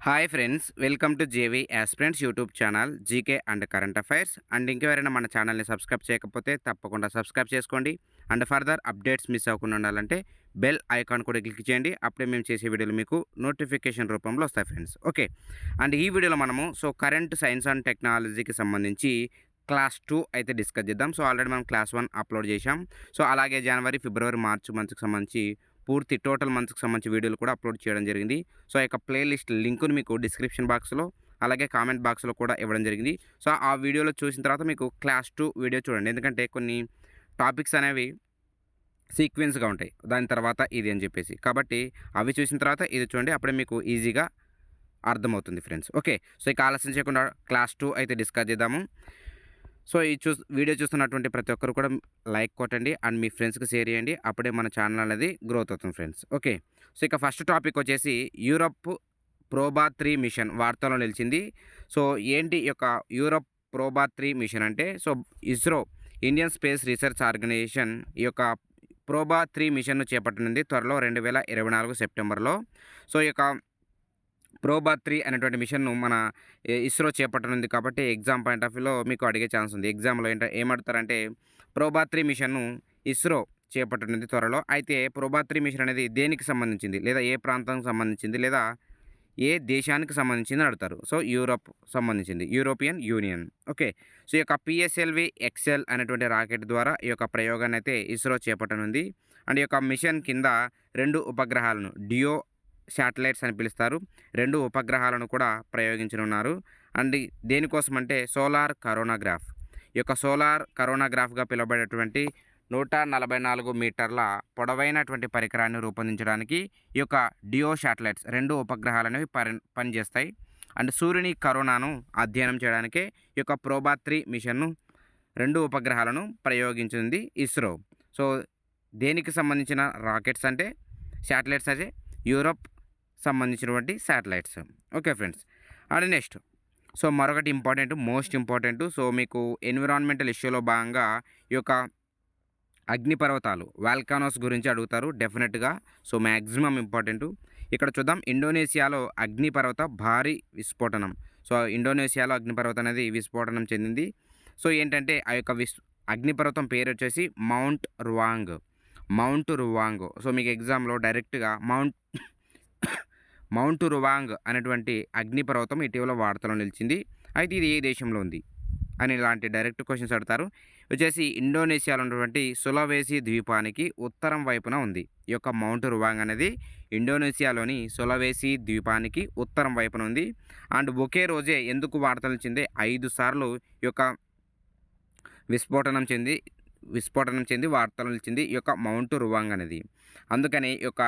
Hi friends, welcome to JV aspirants YouTube channel GK and current affairs. And ఇంకెవరైనా మన ఛానల్ని subscribe చేయకపోతే తప్పకుండా సబ్స్క్రైబ్ చేసుకోండి. అండ్ ఫర్దర్ అప్డేట్స్ మిస్ అవ్వకుండా ఉండాలంటే బెల్ ఐకాన్ కూడా క్లిక్ చేయండి. అప్పుడే మేము చేసే వీడియోలు మీకు నోటిఫికేషన్ రూపంలో వస్తాయి ఫ్రెండ్స్. ఓకే, అండ్ ఈ వీడియోలో మనము కరెంట్ సైన్స్ అండ్ టెక్నాలజీకి సంబంధించి క్లాస్ 2 అయితే డిస్కస్ చేద్దాం. ఆల్రెడీ మనం క్లాస్ 1 అప్లోడ్ చేశాం. అలాగే జనవరి, ఫిబ్రవరి, మార్చ్ మంత్కి సంబంధించి పూర్తి టోటల్ మంత్స్‌కి సంబంధించి వీడియోలు కూడా అప్లోడ్ చేయడం జరిగింది. ఆ యొక్క ప్లేలిస్ట్ లింక్‌ని మీకు డిస్క్రిప్షన్ బాక్స్‌లో, అలాగే కామెంట్ బాక్స్‌లో కూడా ఇవ్వడం జరిగింది. ఆ వీడియోలో చూసిన తర్వాత మీకు క్లాస్ 2 వీడియో చూడండి. ఎందుకంటే కొన్ని టాపిక్స్ అనేవి సీక్వెన్స్‌గా ఉంటాయి. దాని తర్వాత ఇది అని చెప్పేసి. కాబట్టి అవి చూసిన తర్వాత ఇది చూడండి. అప్పుడే మీకు ఈజీగా అర్థమవుతుంది ఫ్రెండ్స్. ఓకే. ఇక ఆలస్యం చేయకుండా క్లాస్ 2 అయితే డిస్కస్ చేద్దాము. ఈ వీడియో చూస్తున్నటువంటి ప్రతి ఒక్కరు కూడా లైక్ కొట్టండి. అండ్ మీ ఫ్రెండ్స్‌కి షేర్ చేయండి. అప్పుడే మన ఛానల్ అనేది గ్రోత్ అవుతుంది ఫ్రెండ్స్. ఓకే. ఇక ఫస్ట్ టాపిక్ వచ్చేసి యూరప్ ప్రోబా 3 మిషన్ వార్తల్లో నిలిచింది. ఏంటి ఈ యొక్క యూరప్ ప్రోబా 3 మిషన్ అంటే ISRO Indian Space Research Organisation ఈ యొక్క ప్రోబా 3 మిషన్‌ను చేపట్టనుంది త్వరలో 2024 సెప్టెంబర్‌లో. ఈ యొక్క ప్రోబా 3 అనేటువంటి మిషన్‌ను మన ఇస్రో చేపట్టనుంది కాబట్టి ఎగ్జామ్ పాయింట్ ఆఫ్ వ్యూలో మీకు అడిగే ఛాన్స్ ఉంది. ఎగ్జామ్‌లో ఏమడుగుతారంటే ప్రోబా 3 మిషన్‌ను ఇస్రో చేపట్టనుంది త్వరలో. అయితే ప్రోబా 3 మిషన్ అనేది దేనికి సంబంధించింది? లేదా ఏ ప్రాంతానికి సంబంధించింది? లేదా ఏ దేశానికి సంబంధించింది అని అడుగుతారు. యూరప్ సంబంధించింది. European union. ఓకే. ఈ యొక్క పిఎస్ఎల్వి ఎక్సెల్ అనేటువంటి రాకెట్ ద్వారా ఈ యొక్క ప్రయోగాన్ని అయితే ఇస్రో చేపట్టనుంది. అండ్ ఈ యొక్క మిషన్ కింద 2 ఉపగ్రహాలను డియో శాటిలైట్స్ అని పిలుస్తారు. 2 ఉపగ్రహాలను కూడా ప్రయోగించనున్నారు. అండ్ దేనికోసమంటే సోలార్ కరోనాగ్రాఫ్. ఈ యొక్క సోలార్ కరోనాగ్రాఫ్‌గా పిలువబడేటువంటి 144 మీటర్ల పొడవైనటువంటి పరికరాన్ని రూపొందించడానికి ఈ యొక్క డియో శాటిలైట్స్ 2 ఉపగ్రహాలనేవి పనిచేస్తాయి. అండ్ సూర్యుని కరోనాను అధ్యయనం చేయడానికే ఈ యొక్క ప్రోబా 3 మిషన్‌ను 2 ఉపగ్రహాలను ప్రయోగించింది ఇస్రో. సో, దేనికి సంబంధించిన రాకెట్స్ అంటే శాటిలైట్స్ అయితే యూరప్ సంబంధించినటువంటి satellites. Okay friends. And next మరొకటి మోస్ట్ ఇంపార్టెంట్. మీకు ఎన్విరాన్మెంటల్ ఇష్యూలో భాగంగా ఈ యొక్క అగ్నిపర్వతాలు వాల్కానోస్ గురించి అడుగుతారు డెఫినెట్‌గా. Maximum important. ఇక్కడ చూద్దాం, ఇండోనేషియాలో అగ్నిపర్వత భారీ విస్ఫోటనం. ఇండోనేషియాలో అగ్నిపర్వతం అనేది విస్ఫోటనం చెందింది. ఏంటంటే ఆ యొక్క అగ్నిపర్వతం పేరు వచ్చేసి మౌంట్ రువాంగ్. Mount Ruang. మీకు ఎగ్జామ్‌లో డైరెక్ట్‌గా మౌంట్ రువాంగ్ అనేటువంటి అగ్నిపర్వతం ఇటీవల వార్తల్లో నిలిచింది. అయితే ఇది ఏ దేశంలో ఉంది అని ఇలాంటి డైరెక్ట్ క్వెషన్స్ అడుగుతారు. వచ్చేసి ఇండోనేషియాలో ఉన్నటువంటి సులవేసి ద్వీపానికి ఉత్తరం వైపున ఉంది. ఈ యొక్క మౌంట్ రువాంగ్ అనేది ఇండోనేషియాలోని సులవేసి ద్వీపానికి ఉత్తరం వైపున ఉంది. అండ్ ఒకే రోజే ఎందుకు వార్తలు నిలిచింది? 5 సార్లు ఈ యొక్క విస్ఫోటనం చెంది వార్తలు నిలిచింది ఈ యొక్క మౌంట్ రువాంగ్ అనేది. అందుకని ఈ యొక్క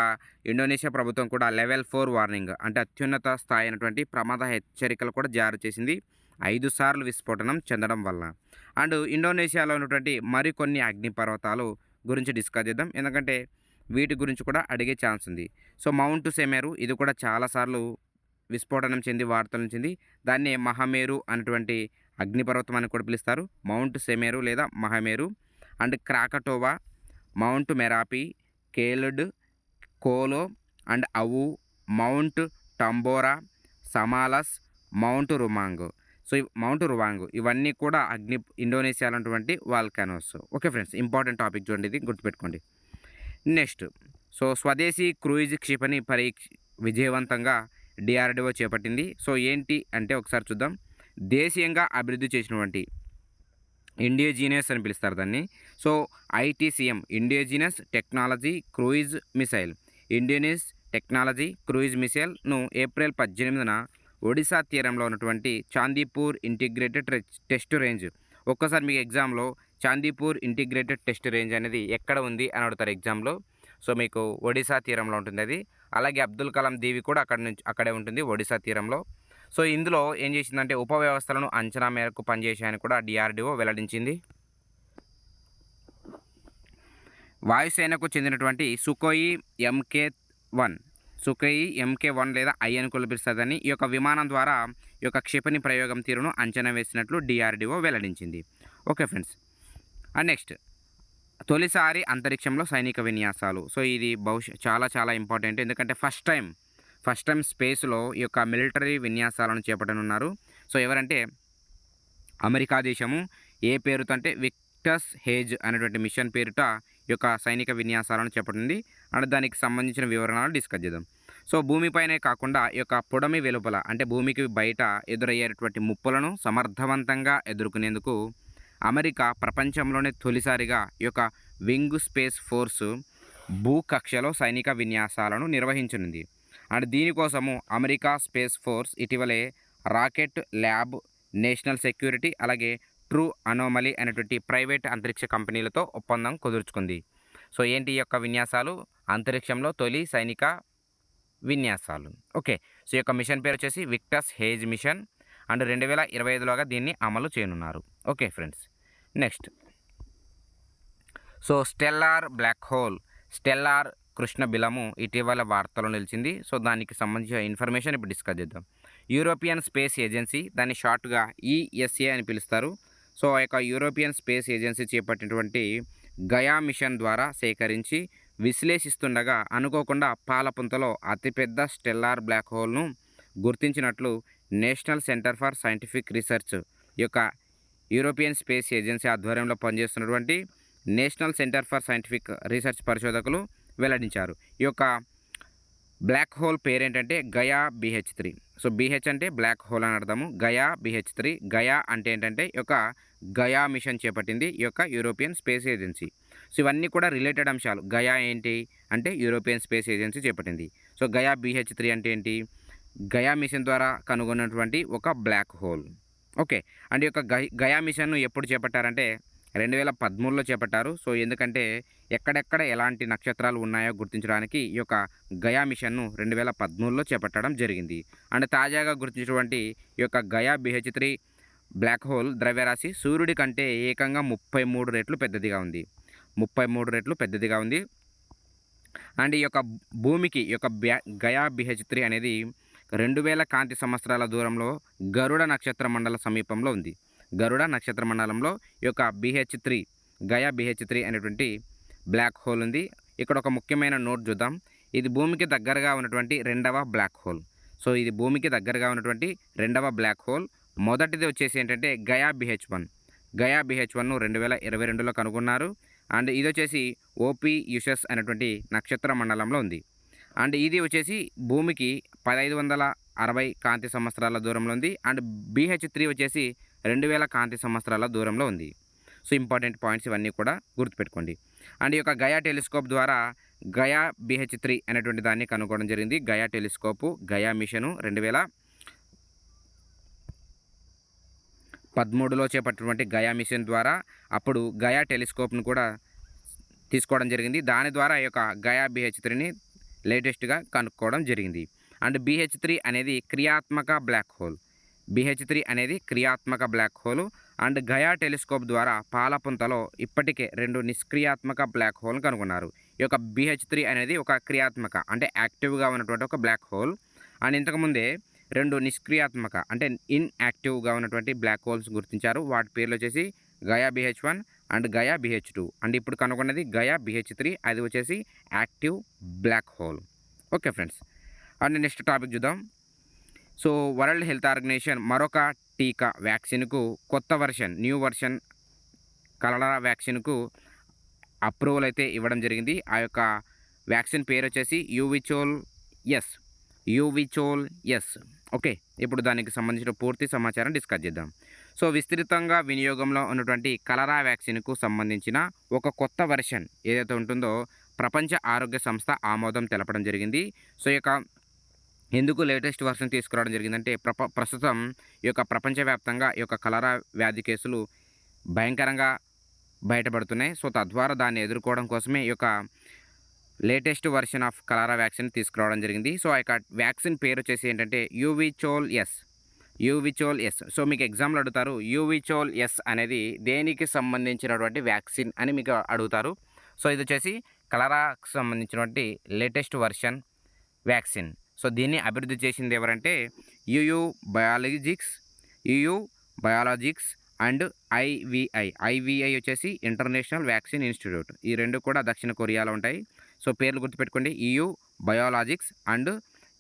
ఇండోనేషియా ప్రభుత్వం కూడా లెవెల్ 4 వార్నింగ్ అంటే అత్యున్నత స్థాయి అయినటువంటి ప్రమాద హెచ్చరికలు కూడా జారీ చేసింది 5 సార్లు విస్ఫోటనం చెందడం వల్ల. అండ్ ఇండోనేషియాలో ఉన్నటువంటి మరికొన్ని అగ్నిపర్వతాలు గురించి డిస్కస్ చేద్దాం. ఎందుకంటే వీటి గురించి కూడా అడిగే ఛాన్స్ ఉంది. మౌంట్ సెమెరు ఇది కూడా చాలా సార్లు విస్ఫోటనం చెంది వార్తలు నిలిచింది. దాన్నే మహామేరు అనేటువంటి అగ్నిపర్వతం అని కూడా పిలుస్తారు. మౌంట్ సెమెరు లేదా Mahameru. And Krakatoa, Mount Merapi, Kelud, Kolo and Awu, Mount Tambora, Samalas, Mount Ruang. ఈ మౌంట్ రువాంగ్ ఇవన్నీ కూడా ఇండోనేషియాలో ఉన్నటువంటి volcanoes. Okay friends, important topic చూడండి, ఇది గుర్తుపెట్టుకోండి. నెక్స్ట్ స్వదేశీ క్రూయిజ్ క్షిపణి విజయవంతంగా డిఆర్‌డిఓ చేపట్టింది. ఏంటి అంటే ఒకసారి చూద్దాం. దేశీయంగా అభివృద్ధి చేసినటువంటి ఇండియోజీనియస్ అని పిలుస్తారు దాన్ని. ITCM indigenous technology cruise missile. Indigenous technology cruise మిసైల్‌ను ఏప్రిల్ 18న ఒడిశా తీరంలో ఉన్నటువంటి చాందీపూర్ ఇంటిగ్రేటెడ్ టెస్ట్ రేంజ్. ఒక్కసారి మీకు ఎగ్జామ్‌లో చాందీపూర్ ఇంటిగ్రేటెడ్ టెస్ట్ రేంజ్ అనేది ఎక్కడ ఉంది అని అడుగుతారు ఎగ్జామ్‌లో. మీకు ఒడిశా తీరంలో ఉంటుంది అది. అలాగే అబ్దుల్ కలాం దీవి కూడా అక్కడే ఉంటుంది ఒడిశా తీరంలో. ఇందులో ఏం చేసిందంటే ఉపవ్యవస్థలను అంచనా మేరకు పనిచేశాయని కూడా డిఆర్‌డిఓ వెల్లడించింది. వాయుసేనకు చెందినటువంటి సుఖోయి ఎంకే-1 లేదా ఐ అని కూడా పిలుస్తుందని ఈ యొక్క విమానం ద్వారా ఈ యొక్క క్షిపణి ప్రయోగం తీరును అంచనా వేసినట్లు డిఆర్‌డిఓ వెల్లడించింది. Okay friends. అండ్ నెక్స్ట్ తొలిసారి అంతరిక్షంలో సైనిక విన్యాసాలు. ఇది చాలా చాలా ఇంపార్టెంట్. ఎందుకంటే ఫస్ట్ టైం ఫస్ట్ టైం స్పేస్‌లో ఈ యొక్క మిలిటరీ విన్యాసాలను చేపట్టనున్నారు. సో, ఎవరంటే అమెరికా దేశము ఏ పేరుతో అంటే విక్టస్ హేజ్ అనేటువంటి మిషన్ పేరిట ఈ యొక్క సైనిక విన్యాసాలను చేపట్టింది. అండ్ దానికి సంబంధించిన వివరణలు డిస్కస్ చేద్దాం. సో, భూమిపైనే కాకుండా ఈ యొక్క పొడమి వెలుపల అంటే భూమికి బయట ఎదురయ్యేటువంటి ముప్పులను సమర్థవంతంగా ఎదుర్కొనేందుకు అమెరికా ప్రపంచంలోనే తొలిసారిగా ఈ యొక్క వింగ్ స్పేస్ ఫోర్స్ భూకక్షలో సైనిక విన్యాసాలను నిర్వహించనుంది. అండ్ దీనికోసము అమెరికా స్పేస్ ఫోర్స్ ఇటీవలే రాకెట్ ల్యాబ్, నేషనల్ సెక్యూరిటీ అలాగే ట్రూ అనోమలీ అనేటువంటి ప్రైవేట్ అంతరిక్ష కంపెనీలతో ఒప్పందం కుదుర్చుకుంది. సో, ఏంటి ఈ యొక్క విన్యాసాలు? అంతరిక్షంలో తొలి సైనిక విన్యాసాలు. ఓకే. సో, ఈ యొక్క మిషన్ పేరు వచ్చేసి విక్టస్ హేజ్ మిషన్. అండ్ 2025లోగా దీన్ని అమలు చేయనున్నారు. Okay friends. Next. So, stellar black hole, stellar కృష్ణబిలము ఇటీవల వార్తల్లో నిలిచింది. సో, దానికి సంబంధించిన ఇన్ఫర్మేషన్ ఇప్పుడు డిస్కస్ చేద్దాం. యూరోపియన్ స్పేస్ ఏజెన్సీ, దాన్ని షార్ట్‌గా ఈఎస్ఏ అని పిలుస్తారు. సో, ఆ యొక్క యూరోపియన్ స్పేస్ ఏజెన్సీ చేపట్టినటువంటి గయా మిషన్ ద్వారా సేకరించి విశ్లేషిస్తుండగా అనుకోకుండా పాలపుంతలో అతిపెద్ద స్టెల్లార్ బ్లాక్ హోల్‌ను గుర్తించినట్లు national centre for scientific research ఈ యొక్క యూరోపియన్ స్పేస్ ఏజెన్సీ ఆధ్వర్యంలో పనిచేస్తున్నటువంటి national centre for scientific research పరిశోధకులు వెల్లడించారు. ఈ యొక్క బ్లాక్ హోల్ పేరేంటంటే గయా BH3. సో, BH అంటే బ్లాక్ హోల్ అని అర్థము. గయా BH3. గయా అంటే ఏంటంటే ఈ యొక్క గయా మిషన్ చేపట్టింది ఈ యొక్క యూరోపియన్ స్పేస్ ఏజెన్సీ. సో, ఇవన్నీ కూడా రిలేటెడ్ అంశాలు. గయా ఏంటి అంటే యూరోపియన్ స్పేస్ ఏజెన్సీ చేపట్టింది. సో, గయా BH3 అంటే ఏంటి? గయా మిషన్ ద్వారా కనుగొన్నటువంటి ఒక బ్లాక్ హోల్. ఓకే. అండ్ ఈ యొక్క గయా మిషన్‌ను ఎప్పుడు చేపట్టారంటే 2013లో చేపట్టారు. సో, ఎందుకంటే ఎక్కడెక్కడ ఎలాంటి నక్షత్రాలు ఉన్నాయో గుర్తించడానికి ఈ యొక్క గయా మిషన్‌ను 2013లో చేపట్టడం జరిగింది. అండ్ తాజాగా గుర్తించినటువంటి ఈ యొక్క గయా BH3 బ్లాక్ హోల్ ద్రవ్యరాశి సూర్యుడి కంటే ఏకంగా 33 రెట్లు పెద్దదిగా ఉంది. 33 రెట్లు పెద్దదిగా ఉంది. అండ్ ఈ యొక్క భూమికి ఈ యొక్క గయా BH3 అనేది 2000 కాంతి సంవత్సరాల దూరంలో గరుడ నక్షత్ర మండల సమీపంలో ఉంది. గరుడ నక్షత్ర మండలంలో ఈ యొక్క గయా BH3 అనేటువంటి బ్లాక్ హోల్ ఉంది. ఇక్కడ ఒక ముఖ్యమైన నోట్ చూద్దాం. ఇది భూమికి దగ్గరగా ఉన్నటువంటి రెండవ బ్లాక్ హోల్. సో, ఇది భూమికి దగ్గరగా ఉన్నటువంటి రెండవ బ్లాక్ హోల్. మొదటిది వచ్చేసి ఏంటంటే గయా BH1. గయా BH1ను 2022లో కనుగొన్నారు. అండ్ ఇది వచ్చేసి ఓపియుషస్ అనేటువంటి నక్షత్ర మండలంలో ఉంది. అండ్ ఇది వచ్చేసి భూమికి 1560 కాంతి సంవత్సరాల దూరంలో ఉంది. అండ్ BH3 వచ్చేసి 2000 కాంతి సంవత్సరాల దూరంలో ఉంది. సో, ఇంపార్టెంట్ పాయింట్స్ ఇవన్నీ కూడా గుర్తుపెట్టుకోండి. అండ్ ఈ యొక్క గయా టెలిస్కోప్ ద్వారా గయా BH3 అనేటువంటి దాన్ని కనుగొనడం జరిగింది. గయా టెలిస్కోపు, గయా మిషను 2013లో చేపట్టినటువంటి గయా మిషన్ ద్వారా అప్పుడు గయా టెలిస్కోప్‌ను కూడా తీసుకోవడం జరిగింది. దాని ద్వారా ఈ యొక్క గయా BH3ని లేటెస్ట్‌గా కనుక్కోవడం జరిగింది. అండ్ BH3 అనేది క్రియాత్మక బ్లాక్ హోల్. BH3 అనేది క్రియాత్మక black hole. And Gaia telescope ద్వారా పాలపుంతలో ఇప్పటికే 2 నిష్క్రియాత్మక బ్లాక్ హోల్‌ను కనుగొన్నారు. ఈ యొక్క BH3 అనేది ఒక క్రియాత్మక అంటే యాక్టివ్‌గా ఉన్నటువంటి ఒక బ్లాక్ హోల్. అండ్ ఇంతకుముందే 2 నిష్క్రియాత్మక అంటే ఇన్‌యాక్టివ్‌గా ఉన్నటువంటి బ్లాక్ హోల్స్ గుర్తించారు. వాటి పేర్లు వచ్చేసి Gaya BH1 and Gaya BH2. And ఇప్పుడు కనుగొన్నది గయా BH3. అది వచ్చేసి active black hole. Okay friends. And next topic చూద్దాం. సో, వరల్డ్ హెల్త్ ఆర్గనైజేషన్ మరొక టీకా వ్యాక్సిన్‌కు కొత్త న్యూ వర్షన్ కలరా వ్యాక్సిన్‌కు అప్రూవల్ అయితే ఇవ్వడం జరిగింది. ఆ యొక్క వ్యాక్సిన్ పేరు వచ్చేసి యూవిచోల్ ఎస్. ఓకే. ఇప్పుడు దానికి సంబంధించిన పూర్తి సమాచారం డిస్కస్ చేద్దాం. సో, విస్తృతంగా వినియోగంలో ఉన్నటువంటి కలరా వ్యాక్సిన్‌కు సంబంధించిన ఒక కొత్త వెర్షన్ ఏదైతే ఉంటుందో ప్రపంచ ఆరోగ్య సంస్థ ఆమోదం తెలపడం జరిగింది. సో, ఈ యొక్క ఎందుకు లేటెస్ట్ వెర్షన్ తీసుకురావడం జరిగిందంటే ప్రస్తుతం ఈ యొక్క ప్రపంచవ్యాప్తంగా ఈ యొక్క కలరా వ్యాధి కేసులు భయంకరంగా బయటపడుతున్నాయి. సో, తద్వారా దాన్ని ఎదుర్కోవడం కోసమే ఈ యొక్క latest version of cholera vaccine తీసుకురావడం జరిగింది. సో, ఆ యొక్క వ్యాక్సిన్ పేరు వచ్చేసి ఏంటంటే యూవిచోల్ ఎస్. సో, మీకు ఎగ్జామ్‌లో అడుగుతారు యూవిచోల్ ఎస్ అనేది దేనికి సంబంధించినటువంటి వ్యాక్సిన్ అని మీకు అడుగుతారు. సో, ఇది వచ్చేసి కలరాకు సంబంధించినటువంటి లేటెస్ట్ వెర్షన్ వ్యాక్సిన్. సో, దీన్ని అభివృద్ధి చేసింది ఎవరంటే యూయూ బయాలజిక్స్ అండ్ ఐవిఐ వచ్చేసి ఇంటర్నేషనల్ వ్యాక్సిన్ ఇన్స్టిట్యూట్. ఈ రెండు కూడా దక్షిణ కొరియాలో ఉంటాయి. సో, పేర్లు గుర్తుపెట్టుకోండి. EuBiologics and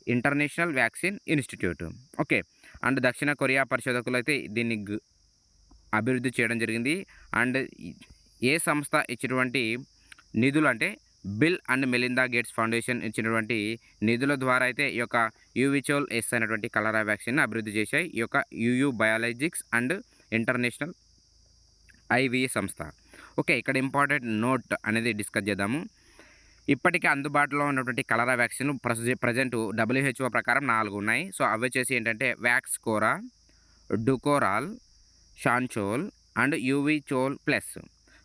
International Vaccine Institute. Okay. And దక్షిణ కొరియా పరిశోధకులైతే దీన్ని అభివృద్ధి చేయడం జరిగింది. అండ్ ఏ సంస్థ ఇచ్చినటువంటి నిధులు అంటే bill and Melinda gates foundation ఇచ్చినటువంటి నిధుల ద్వారా అయితే ఈ యొక్క యూవిచోల్ ఎస్ అనేటువంటి కలరా వ్యాక్సిన్‌ని అభివృద్ధి చేశాయి. ఈ యొక్క యూయూ బయాలజిక్స్ అండ్ ఇంటర్నేషనల్ ఐవీ సంస్థ. ఓకే. ఇక్కడ ఇంపార్టెంట్ నోట్ అనేది డిస్కస్ చేద్దాము. ఇప్పటికే అందుబాటులో ఉన్నటువంటి కలరా వ్యాక్సిన్ ప్రెజెంట్ డబ్ల్యూహెచ్ఓ ప్రకారం 4 ఉన్నాయి. సో, అవొచ్చేసి ఏంటంటే వ్యాక్స్‌కోరా, డుకోరాల్, షాన్చోల్ అండ్ యూవిచోల్ ప్లస్.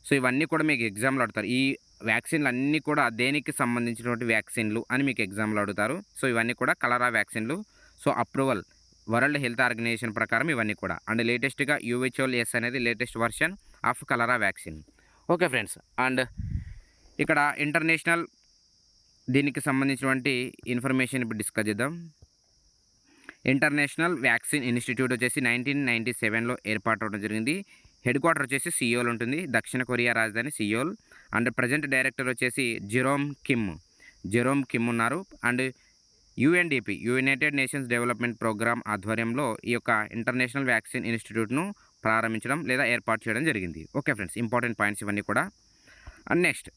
సో, ఇవన్నీ కూడా మీకు ఎగ్జామ్‌లో అడుగుతారు. ఈ వ్యాక్సిన్‌లు అన్నీ కూడా దేనికి సంబంధించినటువంటి వ్యాక్సిన్‌లు అని మీకు ఎగ్జామ్‌లో అడుగుతారు. సో, ఇవన్నీ కూడా కలరా వ్యాక్సిన్‌లు. So, approval World Health Organization ప్రకారం ఇవన్నీ కూడా. అండ్ లేటెస్ట్‌గా యూవిచోల్ ఎస్ అనేది latest version of cholera vaccine. Okay friends. And ఇక్కడ ఇంటర్నేషనల్ దీనికి సంబంధించినటువంటి ఇన్ఫర్మేషన్ ఇప్పుడు డిస్కస్ చేద్దాం. ఇంటర్నేషనల్ వ్యాక్సిన్ ఇన్‌స్టిట్యూట్ వచ్చేసి 1997లో ఏర్పాటవ్వడం జరిగింది. హెడ్ క్వార్టర్ వచ్చేసి సియోల్ ఉంటుంది. దక్షిణ కొరియా రాజధాని సియోల్. అండ్ ప్రెజెంట్ డైరెక్టర్ వచ్చేసి జెరోమ్ కిమ్ ఉన్నారు. And UNDP United Nations Development Programme ఆధ్వర్యంలో ఈ యొక్క ఇంటర్నేషనల్ వ్యాక్సిన్ ఇన్‌స్టిట్యూట్‌ను ప్రారంభించడం లేదా ఏర్పాటు చేయడం జరిగింది. Okay friends. ఇంపార్టెంట్ పాయింట్స్ ఇవన్నీ కూడా. అండ్ నెక్స్ట్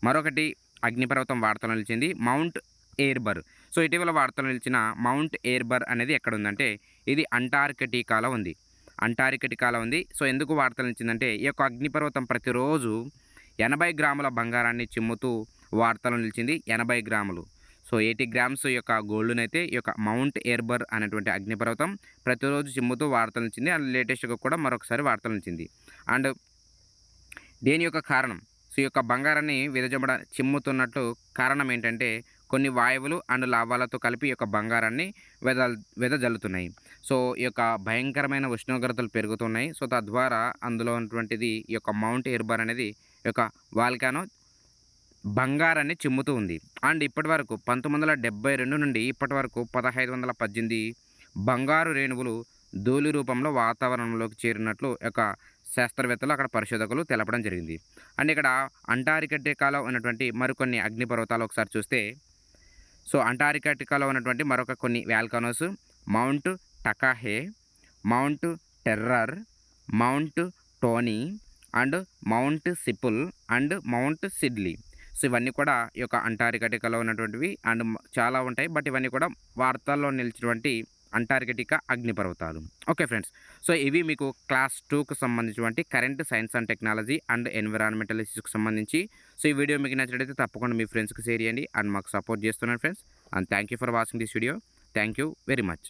మరొకటి అగ్నిపర్వతం వార్తలో నిలిచింది మౌంట్ ఎయిర్బర్. సో, ఇటీవల వార్తలో నిలిచిన మౌంట్ ఎయిర్బర్ అనేది ఎక్కడుందంటే ఇది అంటార్కిటికాలో ఉంది. సో, ఎందుకు వార్తలు నిలిచిందంటే ఈ యొక్క అగ్నిపర్వతం ప్రతిరోజు 80 గ్రాముల బంగారాన్ని చిమ్ముతూ వార్తలో నిలిచింది. 80 గ్రాములు. సో, 80 గ్రామ్స్ యొక్క గోల్డ్‌నైతే ఈ యొక్క మౌంట్ ఎయిర్బర్ అనేటువంటి అగ్నిపర్వతం ప్రతిరోజు చిమ్ముతూ వార్తలు నిలిచింది. అండ్ లేటెస్ట్‌గా కూడా మరొకసారి వార్తలు నిలిచింది. అండ్ దేని యొక్క కారణం? సో, ఈ యొక్క బంగారాన్ని చిమ్ముతున్నట్లు కారణం ఏంటంటే కొన్ని వాయువులు అండ్ లావాలతో కలిపి ఈ యొక్క బంగారాన్ని వెదజల్లుతున్నాయి. సో, ఈ యొక్క భయంకరమైన ఉష్ణోగ్రతలు పెరుగుతున్నాయి. సో, తద్వారా అందులో ఉన్నటువంటిది ఈ యొక్క మౌంట్ ఎయిర్బర్ అనేది ఈ యొక్క వాల్కానో బంగారాన్ని చిమ్ముతూ ఉంది. అండ్ ఇప్పటివరకు 1972 నుండి ఇప్పటివరకు 1518 బంగారు రేణువులు ధూళి రూపంలో వాతావరణంలోకి చేరినట్లు యొక్క శాస్త్రవేత్తలు అక్కడ పరిశోధకులు తెలపడం జరిగింది. అండ్ ఇక్కడ అంటార్కిటికాలో ఉన్నటువంటి మరికొన్ని అగ్నిపర్వతాలు ఒకసారి చూస్తే సో, అంటార్కిటికాలో ఉన్నటువంటి మరొక కొన్ని volcanoes Mount Takahe, Mount Terror, Mount Toney and Mount Siple and Mount Sidley. So, ఇవన్నీ కూడా ఈ యొక్క అంటార్కిటికాలో ఉన్నటువంటివి. అండ్ చాలా ఉంటాయి. బట్ ఇవన్నీ కూడా వార్తల్లో నిలిచినటువంటి అంటార్కిటికా అగ్నిపర్వతాలు. Okay friends. సో, ఇవి మీకు క్లాస్ 2కు సంబంధించినటువంటి current science and technology and environmental ఇష్యూస్‌కి సంబంధించి. సో, ఈ వీడియో మీకు నచ్చినట్లయితే తప్పకుండా మీ ఫ్రెండ్స్‌కి షేర్ చేయండి. అండ్ మాకు సపోర్ట్ చేస్తున్నాను friends. And thank you for watching this video. Thank you very much.